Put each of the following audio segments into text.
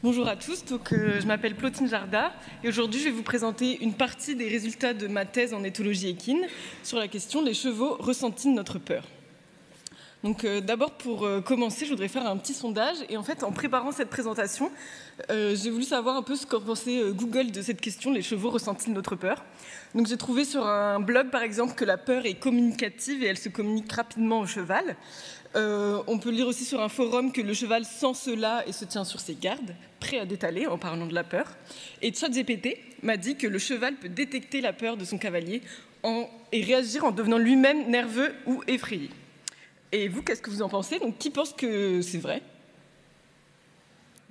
Bonjour à tous, je m'appelle Plotine Jarda et aujourd'hui je vais vous présenter une partie des résultats de ma thèse en éthologie équine sur la question « Les chevaux ressentent-ils notre peur ?» D'abord pour commencer, je voudrais faire un petit sondage et en fait en préparant cette présentation, j'ai voulu savoir un peu ce qu'en pensait Google de cette question « Les chevaux ressentent-ils notre peur ?» Donc j'ai trouvé sur un blog par exemple que la peur est communicative et elle se communique rapidement au cheval. On peut lire aussi sur un forum que le cheval sent cela et se tient sur ses gardes, prêt à détaler en parlant de la peur. Et ChatGPT m'a dit que le cheval peut détecter la peur de son cavalier et réagir en devenant lui-même nerveux ou effrayé. Et vous, qu'est-ce que vous en pensez? Donc, qui pense que c'est vrai?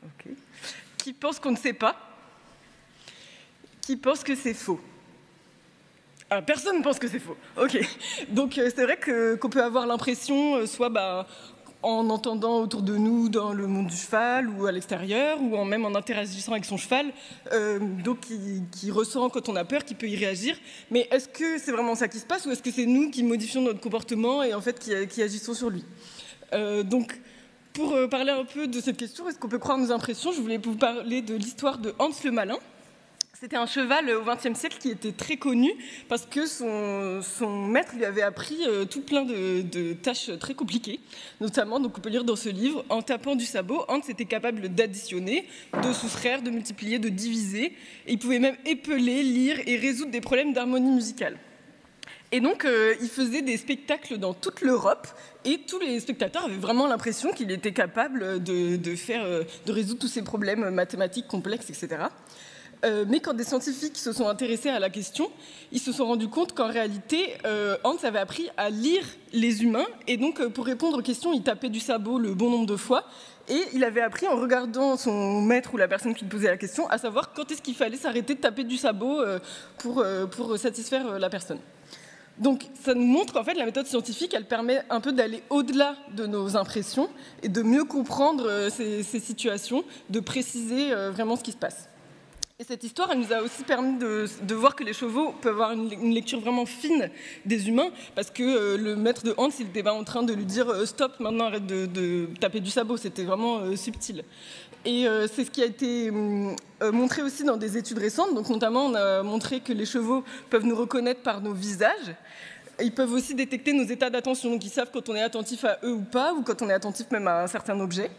Okay. Qui pense qu'on ne sait pas? Qui pense que c'est faux? Personne ne pense que c'est faux. Ok. Donc c'est vrai qu'on peut avoir l'impression, soit en entendant autour de nous dans le monde du cheval ou à l'extérieur, ou même en interagissant avec son cheval, qui ressent quand on a peur, qui peut y réagir. Mais est-ce que c'est vraiment ça qui se passe ou est-ce que c'est nous qui modifions notre comportement et en fait qui agissons sur lui? Pour parler un peu de cette question, est-ce qu'on peut croire nos impressions? Je voulais vous parler de l'histoire de Hans le Malin. C'était un cheval au XXe siècle qui était très connu parce que son maître lui avait appris tout plein de tâches très compliquées. Notamment, donc on peut lire dans ce livre, en tapant du sabot, Hans était capable d'additionner, de soustraire, de multiplier, de diviser. Et il pouvait même épeler, lire et résoudre des problèmes d'harmonie musicale. Et donc, il faisait des spectacles dans toute l'Europe et tous les spectateurs avaient vraiment l'impression qu'il était capable de résoudre tous ces problèmes mathématiques complexes, etc. Mais quand des scientifiques se sont intéressés à la question, ils se sont rendus compte qu'en réalité, Hans avait appris à lire les humains. Et donc, pour répondre aux questions, il tapait du sabot le bon nombre de fois. Et il avait appris, en regardant son maître ou la personne qui lui posait la question, à savoir quand est-ce qu'il fallait s'arrêter de taper du sabot pour satisfaire la personne. Donc, ça nous montre qu'en fait, la méthode scientifique, elle permet un peu d'aller au-delà de nos impressions et de mieux comprendre ces situations, de préciser vraiment ce qui se passe. Et cette histoire, elle nous a aussi permis de voir que les chevaux peuvent avoir une lecture vraiment fine des humains, parce que le maître de Hans, il n'était pas en train de lui dire « stop, maintenant arrête de taper du sabot », c'était vraiment subtil. Et c'est ce qui a été montré aussi dans des études récentes, donc notamment on a montré que les chevaux peuvent nous reconnaître par nos visages. Ils peuvent aussi détecter nos états d'attention, donc ils savent quand on est attentif à eux ou pas, ou quand on est attentif même à un certain objet.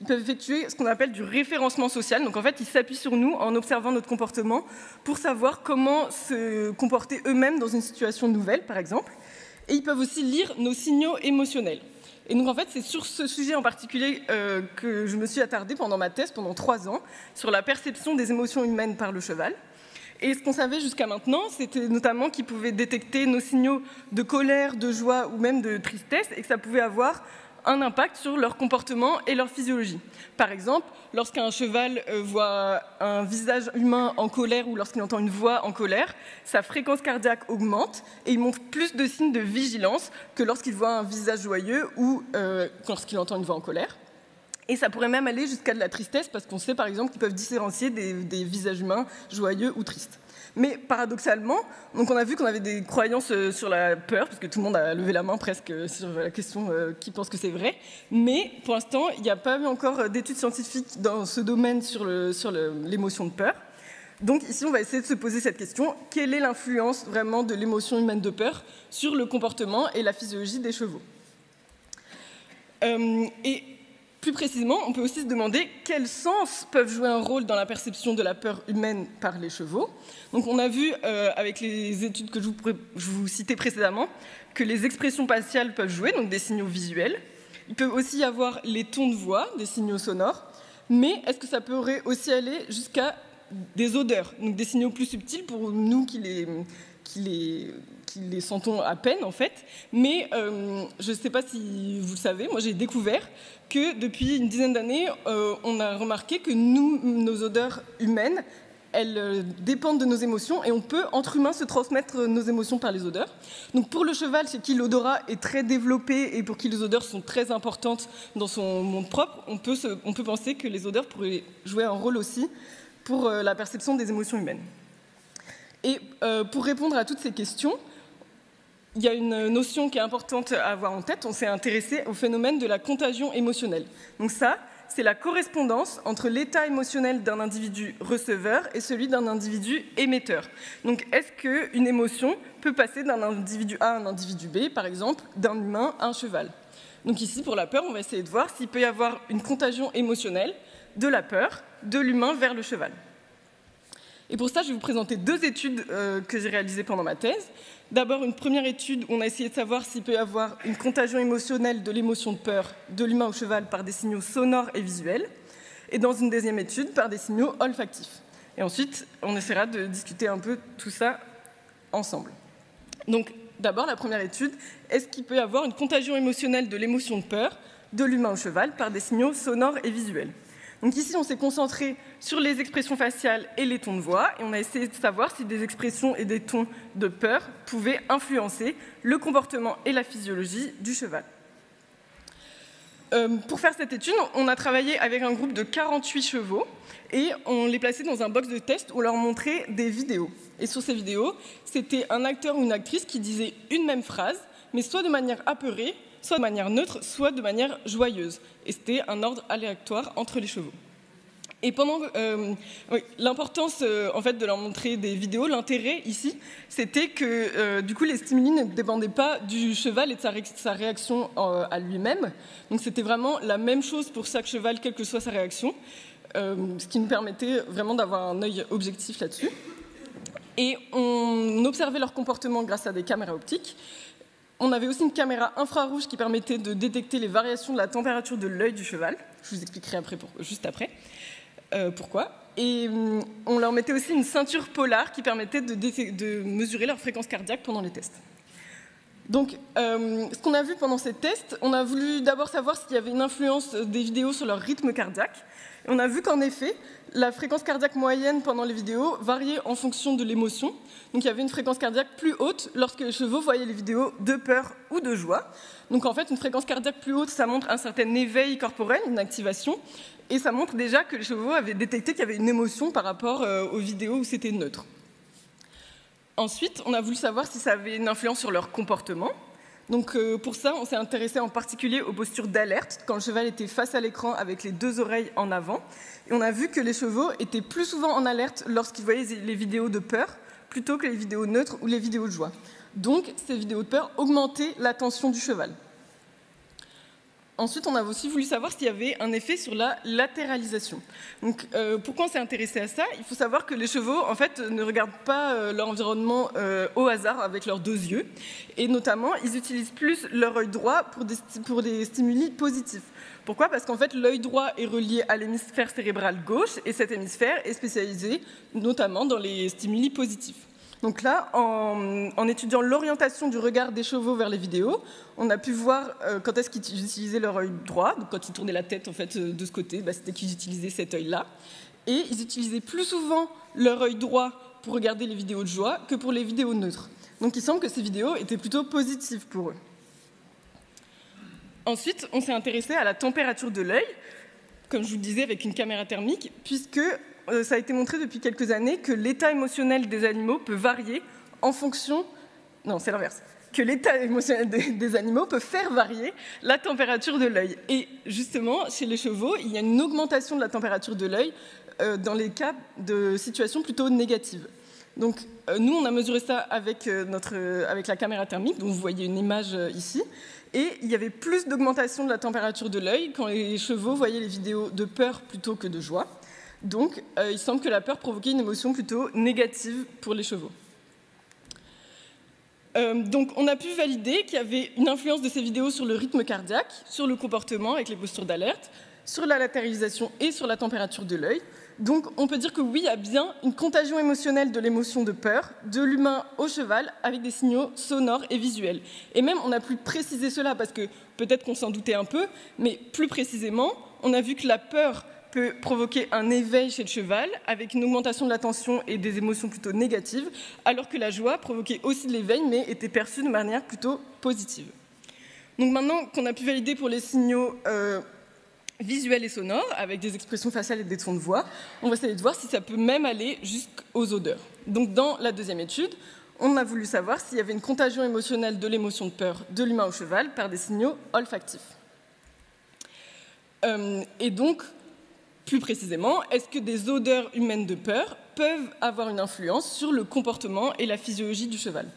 Ils peuvent effectuer ce qu'on appelle du référencement social. Donc en fait, ils s'appuient sur nous en observant notre comportement pour savoir comment se comporter eux-mêmes dans une situation nouvelle, par exemple. Et ils peuvent aussi lire nos signaux émotionnels. Et donc en fait, c'est sur ce sujet en particulier que je me suis attardée pendant ma thèse, pendant 3 ans, sur la perception des émotions humaines par le cheval. Et ce qu'on savait jusqu'à maintenant, c'était notamment qu'ils pouvaient détecter nos signaux de colère, de joie ou même de tristesse, et que ça pouvait avoir un impact sur leur comportement et leur physiologie. Par exemple, lorsqu'un cheval voit un visage humain en colère ou lorsqu'il entend une voix en colère, sa fréquence cardiaque augmente et il montre plus de signes de vigilance que lorsqu'il voit un visage joyeux ou lorsqu'il entend une voix en colère. Et ça pourrait même aller jusqu'à de la tristesse parce qu'on sait par exemple qu'ils peuvent différencier des visages humains joyeux ou tristes. Mais paradoxalement, donc on a vu qu'on avait des croyances sur la peur, parce que tout le monde a levé la main presque sur la question qui pense que c'est vrai. Mais pour l'instant, il n'y a pas eu encore d'études scientifiques dans ce domaine sur l'émotion de peur. Donc ici, on va essayer de se poser cette question. Quelle est l'influence vraiment de l'émotion humaine de peur sur le comportement et la physiologie des chevaux? Plus précisément, on peut aussi se demander quels sens peuvent jouer un rôle dans la perception de la peur humaine par les chevaux. Donc on a vu avec les études que je vous citais précédemment que les expressions faciales peuvent jouer, donc des signaux visuels. Il peut aussi y avoir les tons de voix, des signaux sonores. Mais est-ce que ça pourrait aussi aller jusqu'à des odeurs, donc des signaux plus subtils pour nous qui les sentons à peine en fait, mais je ne sais pas si vous le savez, moi j'ai découvert que depuis une dizaine d'années, on a remarqué que nos odeurs humaines, elles dépendent de nos émotions et on peut, entre humains, se transmettre nos émotions par les odeurs. Donc pour le cheval, chez qui l'odorat est très développé et pour qui les odeurs sont très importantes dans son monde propre, on peut penser que les odeurs pourraient jouer un rôle aussi pour la perception des émotions humaines. Et pour répondre à toutes ces questions, il y a une notion qui est importante à avoir en tête. On s'est intéressé au phénomène de la contagion émotionnelle. Donc ça, c'est la correspondance entre l'état émotionnel d'un individu receveur et celui d'un individu émetteur. Donc, est-ce qu'une émotion peut passer d'un individu A à un individu B, par exemple, d'un humain à un cheval? Donc ici, pour la peur, on va essayer de voir s'il peut y avoir une contagion émotionnelle de la peur de l'humain vers le cheval. Et pour ça, je vais vous présenter deux études que j'ai réalisées pendant ma thèse. D'abord, une première étude où on a essayé de savoir s'il peut y avoir une contagion émotionnelle de l'émotion de peur de l'humain au cheval par des signaux sonores et visuels. Et dans une deuxième étude, par des signaux olfactifs. Et ensuite, on essaiera de discuter un peu tout ça ensemble. Donc, d'abord, la première étude, est-ce qu'il peut y avoir une contagion émotionnelle de l'émotion de peur de l'humain au cheval par des signaux sonores et visuels? Donc ici, on s'est concentré sur les expressions faciales et les tons de voix, et on a essayé de savoir si des expressions et des tons de peur pouvaient influencer le comportement et la physiologie du cheval. Pour faire cette étude, on a travaillé avec un groupe de 48 chevaux, et on les plaçait dans un box de test où on leur montrait des vidéos. Et sur ces vidéos, c'était un acteur ou une actrice qui disait une même phrase, mais soit de manière apeurée, soit de manière neutre, soit de manière joyeuse. Et c'était un ordre aléatoire entre les chevaux. Et pendant l'importance en fait, de leur montrer des vidéos, l'intérêt ici, c'était que du coup, les stimuli ne dépendaient pas du cheval et de sa réaction à lui-même. Donc c'était vraiment la même chose pour chaque cheval, quelle que soit sa réaction, ce qui nous permettait vraiment d'avoir un œil objectif là-dessus. Et on observait leur comportement grâce à des caméras optiques. On avait aussi une caméra infrarouge qui permettait de détecter les variations de la température de l'œil du cheval. Je vous expliquerai après juste après pourquoi. Et on leur mettait aussi une ceinture polar qui permettait de mesurer leur fréquence cardiaque pendant les tests. Donc, ce qu'on a vu pendant ces tests, on a voulu d'abord savoir s'il y avait une influence des vidéos sur leur rythme cardiaque. Et on a vu qu'en effet, la fréquence cardiaque moyenne pendant les vidéos variait en fonction de l'émotion. Donc il y avait une fréquence cardiaque plus haute lorsque les chevaux voyaient les vidéos de peur ou de joie. Donc en fait, une fréquence cardiaque plus haute, ça montre un certain éveil corporel, une activation, et ça montre déjà que les chevaux avaient détecté qu'il y avait une émotion par rapport aux vidéos où c'était neutre. Ensuite, on a voulu savoir si ça avait une influence sur leur comportement. Donc pour ça, on s'est intéressé en particulier aux postures d'alerte, quand le cheval était face à l'écran avec les deux oreilles en avant. Et on a vu que les chevaux étaient plus souvent en alerte lorsqu'ils voyaient les vidéos de peur, plutôt que les vidéos neutres ou les vidéos de joie. Donc ces vidéos de peur augmentaient l'attention du cheval. Ensuite, on a aussi voulu savoir s'il y avait un effet sur la latéralisation. Donc, pourquoi on s'est intéressé à ça? Il faut savoir que les chevaux, en fait, ne regardent pas leur environnement au hasard avec leurs deux yeux. Et notamment, ils utilisent plus leur œil droit pour des stimuli positifs. Pourquoi? Parce qu'en fait, l'œil droit est relié à l'hémisphère cérébral gauche, et cet hémisphère est spécialisé notamment dans les stimuli positifs. Donc là, en étudiant l'orientation du regard des chevaux vers les vidéos, on a pu voir quand est-ce qu'ils utilisaient leur œil droit. Donc quand ils tournaient la tête en fait, de ce côté, c'était qu'ils utilisaient cet œil-là. Et ils utilisaient plus souvent leur œil droit pour regarder les vidéos de joie que pour les vidéos neutres. Donc il semble que ces vidéos étaient plutôt positives pour eux. Ensuite, on s'est intéressé à la température de l'œil, comme je vous le disais, avec une caméra thermique, puisque ça a été montré depuis quelques années que l'état émotionnel des animaux peut varier en fonction... Non, c'est l'inverse. Que l'état émotionnel des animaux peut faire varier la température de l'œil. Et justement, chez les chevaux, il y a une augmentation de la température de l'œil dans les cas de situations plutôt négatives. Donc, nous, on a mesuré ça avec la caméra thermique, dont vous voyez une image ici. Et il y avait plus d'augmentation de la température de l'œil quand les chevaux voyaient les vidéos de peur plutôt que de joie. Donc, il semble que la peur provoquait une émotion plutôt négative pour les chevaux. Donc, on a pu valider qu'il y avait une influence de ces vidéos sur le rythme cardiaque, sur le comportement avec les postures d'alerte, sur la latéralisation et sur la température de l'œil. Donc, on peut dire que oui, il y a bien une contagion émotionnelle de l'émotion de peur, de l'humain au cheval, avec des signaux sonores et visuels. Et même, on a pu préciser cela, parce que peut-être qu'on s'en doutait un peu, mais plus précisément, on a vu que la peur peut provoquer un éveil chez le cheval, avec une augmentation de l'attention et des émotions plutôt négatives, alors que la joie provoquait aussi de l'éveil, mais était perçue de manière plutôt positive. Donc maintenant qu'on a pu valider pour les signaux visuels et sonores, avec des expressions faciales et des tons de voix, on va essayer de voir si ça peut même aller jusqu'aux odeurs. Donc dans la deuxième étude, on a voulu savoir s'il y avait une contagion émotionnelle de l'émotion de peur de l'humain au cheval par des signaux olfactifs. Et donc, plus précisément, est-ce que des odeurs humaines de peur peuvent avoir une influence sur le comportement et la physiologie du cheval?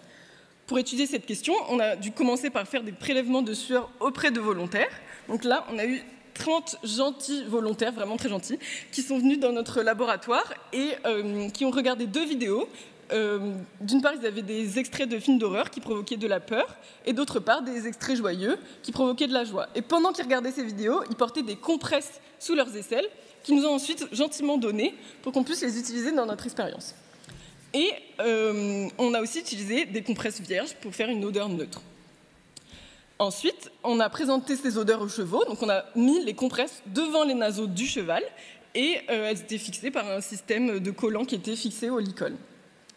Pour étudier cette question, on a dû commencer par faire des prélèvements de sueur auprès de volontaires. Donc là, on a eu 30 gentils volontaires, vraiment très gentils, qui sont venus dans notre laboratoire et qui ont regardé 2 vidéos. D'une part, ils avaient des extraits de films d'horreur qui provoquaient de la peur, et d'autre part, des extraits joyeux qui provoquaient de la joie. Et pendant qu'ils regardaient ces vidéos, ils portaient des compresses sous leurs aisselles, qu'ils nous ont ensuite gentiment données pour qu'on puisse les utiliser dans notre expérience. Et on a aussi utilisé des compresses vierges pour faire une odeur neutre. Ensuite, on a présenté ces odeurs aux chevaux, donc on a mis les compresses devant les naseaux du cheval, et elles étaient fixées par un système de collants qui était fixé au licol.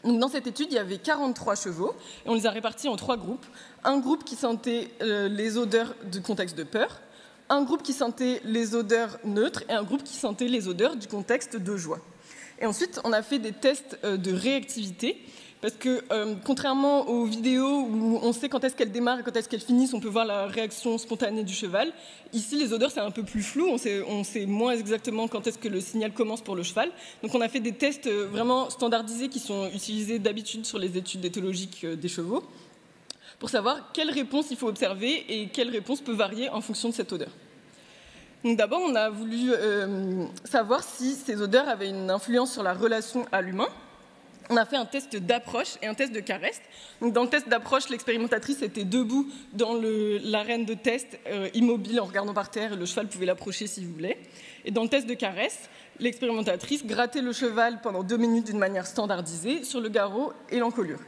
Donc dans cette étude, il y avait 43 chevaux, et on les a répartis en 3 groupes. Un groupe qui sentait les odeurs du contexte de peur, un groupe qui sentait les odeurs neutres, et un groupe qui sentait les odeurs du contexte de joie. Et ensuite, on a fait des tests de réactivité, parce que contrairement aux vidéos où on sait quand est-ce qu'elles démarrent et quand est-ce qu'elles finissent, on peut voir la réaction spontanée du cheval. Ici, les odeurs, c'est un peu plus flou, on sait moins exactement quand est-ce que le signal commence pour le cheval. Donc on a fait des tests vraiment standardisés qui sont utilisés d'habitude sur les études éthologiques des chevaux, pour savoir quelle réponse il faut observer et quelle réponse peut varier en fonction de cette odeur. Donc d'abord, on a voulu savoir si ces odeurs avaient une influence sur la relation à l'humain. On a fait un test d'approche et un test de caresse. Donc dans le test d'approche, l'expérimentatrice était debout dans l'arène de test, immobile en regardant par terre, et le cheval pouvait l'approcher s'il voulait. Et dans le test de caresse, l'expérimentatrice grattait le cheval pendant 2 minutes d'une manière standardisée sur le garrot et l'encolure.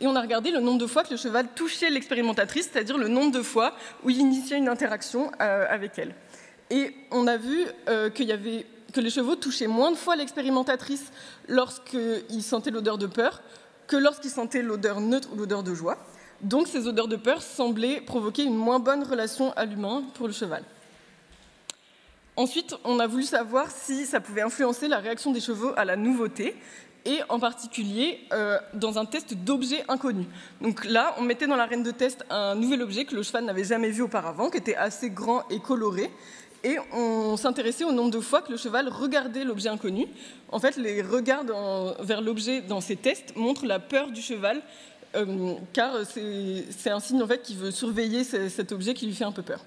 Et on a regardé le nombre de fois que le cheval touchait l'expérimentatrice, c'est-à-dire le nombre de fois où il initiait une interaction avec elle. Et on a vu que les chevaux touchaient moins de fois l'expérimentatrice lorsqu'ils sentaient l'odeur de peur que lorsqu'ils sentaient l'odeur neutre ou l'odeur de joie. Donc ces odeurs de peur semblaient provoquer une moins bonne relation à l'humain pour le cheval. Ensuite, on a voulu savoir si ça pouvait influencer la réaction des chevaux à la nouveauté, et en particulier dans un test d'objets inconnus. Donc là, on mettait dans l'arène de test un nouvel objet que le cheval n'avait jamais vu auparavant, qui était assez grand et coloré. Et on s'intéressait au nombre de fois que le cheval regardait l'objet inconnu. En fait, les regards vers l'objet dans ces tests montrent la peur du cheval, car c'est un signe en fait, qui veut surveiller cet objet qui lui fait un peu peur.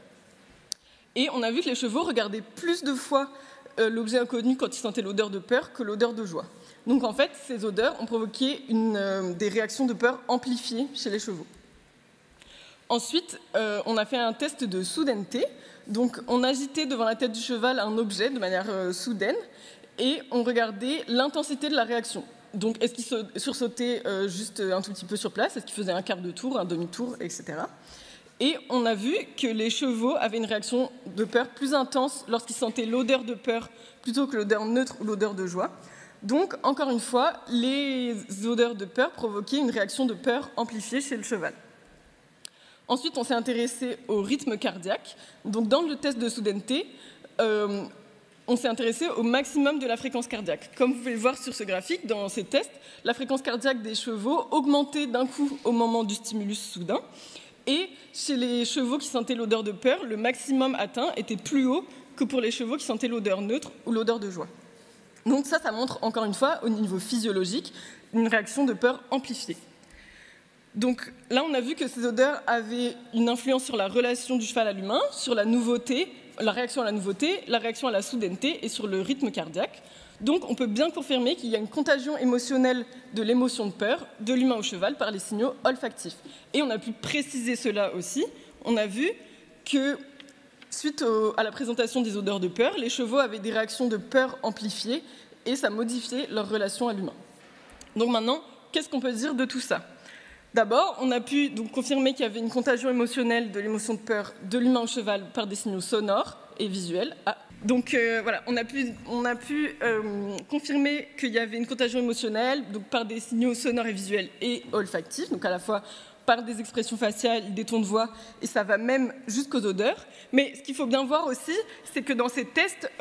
Et on a vu que les chevaux regardaient plus de fois l'objet inconnu quand ils sentaient l'odeur de peur que l'odeur de joie. Donc en fait, ces odeurs ont provoqué des réactions de peur amplifiées chez les chevaux. Ensuite, on a fait un test de soudaineté. Donc on agitait devant la tête du cheval un objet de manière soudaine et on regardait l'intensité de la réaction. Donc est-ce qu'il sursautait juste un tout petit peu sur place, est-ce qu'il faisait un quart de tour, un demi-tour, etc. Et on a vu que les chevaux avaient une réaction de peur plus intense lorsqu'ils sentaient l'odeur de peur plutôt que l'odeur neutre ou l'odeur de joie. Donc, encore une fois, les odeurs de peur provoquaient une réaction de peur amplifiée chez le cheval. Ensuite, on s'est intéressé au rythme cardiaque. Donc, dans le test de soudaineté, on s'est intéressé au maximum de la fréquence cardiaque. Comme vous pouvez le voir sur ce graphique, dans ces tests, la fréquence cardiaque des chevaux augmentait d'un coup au moment du stimulus soudain. Et chez les chevaux qui sentaient l'odeur de peur, le maximum atteint était plus haut que pour les chevaux qui sentaient l'odeur neutre ou l'odeur de joie. Donc ça montre encore une fois, au niveau physiologique, une réaction de peur amplifiée. Donc là, on a vu que ces odeurs avaient une influence sur la relation du cheval à l'humain, sur la nouveauté, la réaction à la nouveauté, la réaction à la soudaineté et sur le rythme cardiaque. Donc on peut bien confirmer qu'il y a une contagion émotionnelle de l'émotion de peur de l'humain au cheval par les signaux olfactifs. Et on a pu préciser cela aussi. On a vu que suite à la présentation des odeurs de peur, les chevaux avaient des réactions de peur amplifiées et ça modifiait leur relation à l'humain. Donc maintenant, qu'est-ce qu'on peut dire de tout ça ? D'abord, on a pu donc confirmer qu'il y avait une contagion émotionnelle de l'émotion de peur de l'humain au cheval par des signaux sonores et visuels. Donc voilà, on a pu confirmer qu'il y avait une contagion émotionnelle donc par des signaux sonores et visuels et olfactifs, donc à la fois par des expressions faciales, des tons de voix, et ça va même jusqu'aux odeurs. Mais ce qu'il faut bien voir aussi, c'est que dans ces tests,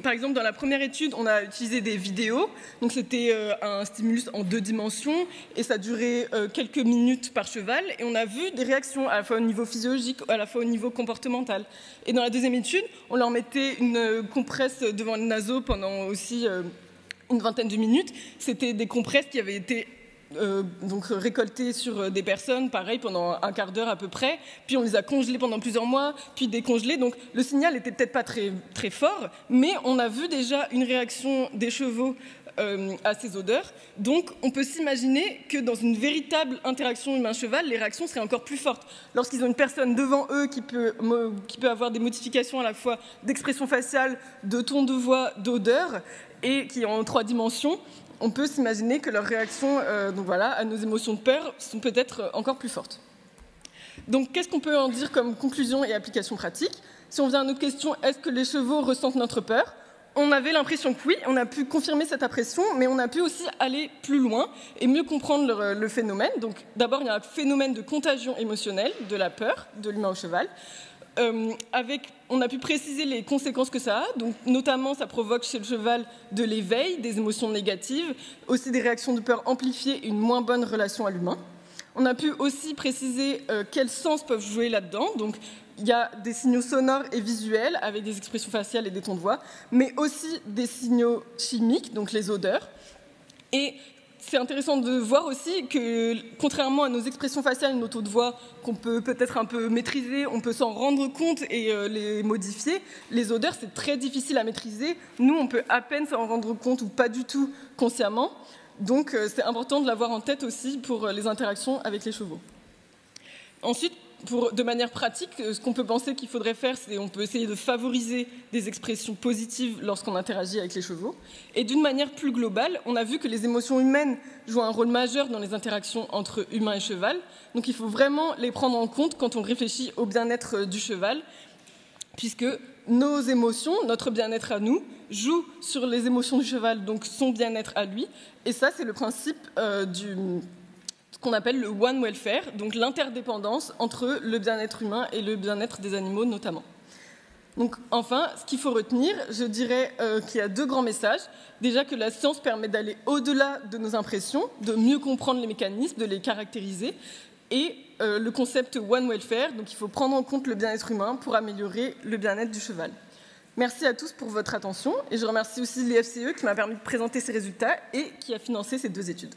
par exemple dans la première étude, on a utilisé des vidéos, donc c'était un stimulus en 2 dimensions, et ça durait quelques minutes par cheval, et on a vu des réactions à la fois au niveau physiologique, à la fois au niveau comportemental. Et dans la deuxième étude, on leur mettait une compresse devant le naseau pendant aussi une vingtaine de minutes. C'était des compresses qui avaient été donc récoltées sur des personnes, pareil, pendant un quart d'heure à peu près. Puis on les a congelées pendant plusieurs mois, puis décongelées. Donc le signal n'était peut-être pas très, très fort, mais on a vu déjà une réaction des chevaux à ces odeurs. Donc on peut s'imaginer que dans une véritable interaction humain-cheval, les réactions seraient encore plus fortes. Lorsqu'ils ont une personne devant eux qui peut avoir des modifications à la fois d'expression faciale, de ton de voix, d'odeur, et qui est en 3 dimensions, on peut s'imaginer que leurs réactions donc voilà, à nos émotions de peur sont peut-être encore plus fortes. Donc qu'est-ce qu'on peut en dire comme conclusion et application pratique? Si on vient à notre question, est-ce que les chevaux ressentent notre peur? On avait l'impression que oui, on a pu confirmer cette impression, mais on a pu aussi aller plus loin et mieux comprendre le phénomène. Donc d'abord, il y a un phénomène de contagion émotionnelle de la peur de l'humain au cheval. On a pu préciser les conséquences que ça a, donc notamment ça provoque chez le cheval de l'éveil, des émotions négatives, aussi des réactions de peur amplifiées et une moins bonne relation à l'humain. On a pu aussi préciser quels sens peuvent jouer là-dedans, donc il y a des signaux sonores et visuels avec des expressions faciales et des tons de voix, mais aussi des signaux chimiques, donc les odeurs. Et c'est intéressant de voir aussi que, contrairement à nos expressions faciales et nos tons de voix, qu'on peut peut-être un peu maîtriser, on peut s'en rendre compte et les modifier, les odeurs, c'est très difficile à maîtriser. Nous, on peut à peine s'en rendre compte ou pas du tout consciemment. Donc, c'est important de l'avoir en tête aussi pour les interactions avec les chevaux. Ensuite, de manière pratique, ce qu'on peut penser qu'il faudrait faire, c'est qu'on peut essayer de favoriser des expressions positives lorsqu'on interagit avec les chevaux. Et d'une manière plus globale, on a vu que les émotions humaines jouent un rôle majeur dans les interactions entre humain et cheval. Donc il faut vraiment les prendre en compte quand on réfléchit au bien-être du cheval, puisque nos émotions, notre bien-être à nous, jouent sur les émotions du cheval, donc son bien-être à lui. Et ça, c'est le principe qu'on appelle le one welfare, donc l'interdépendance entre le bien-être humain et le bien-être des animaux notamment. Donc enfin, ce qu'il faut retenir, je dirais qu'il y a 2 grands messages. Déjà que la science permet d'aller au-delà de nos impressions, de mieux comprendre les mécanismes, de les caractériser, et le concept one welfare, donc il faut prendre en compte le bien-être humain pour améliorer le bien-être du cheval. Merci à tous pour votre attention, et je remercie aussi l'IFCE qui m'a permis de présenter ces résultats et qui a financé ces 2 études.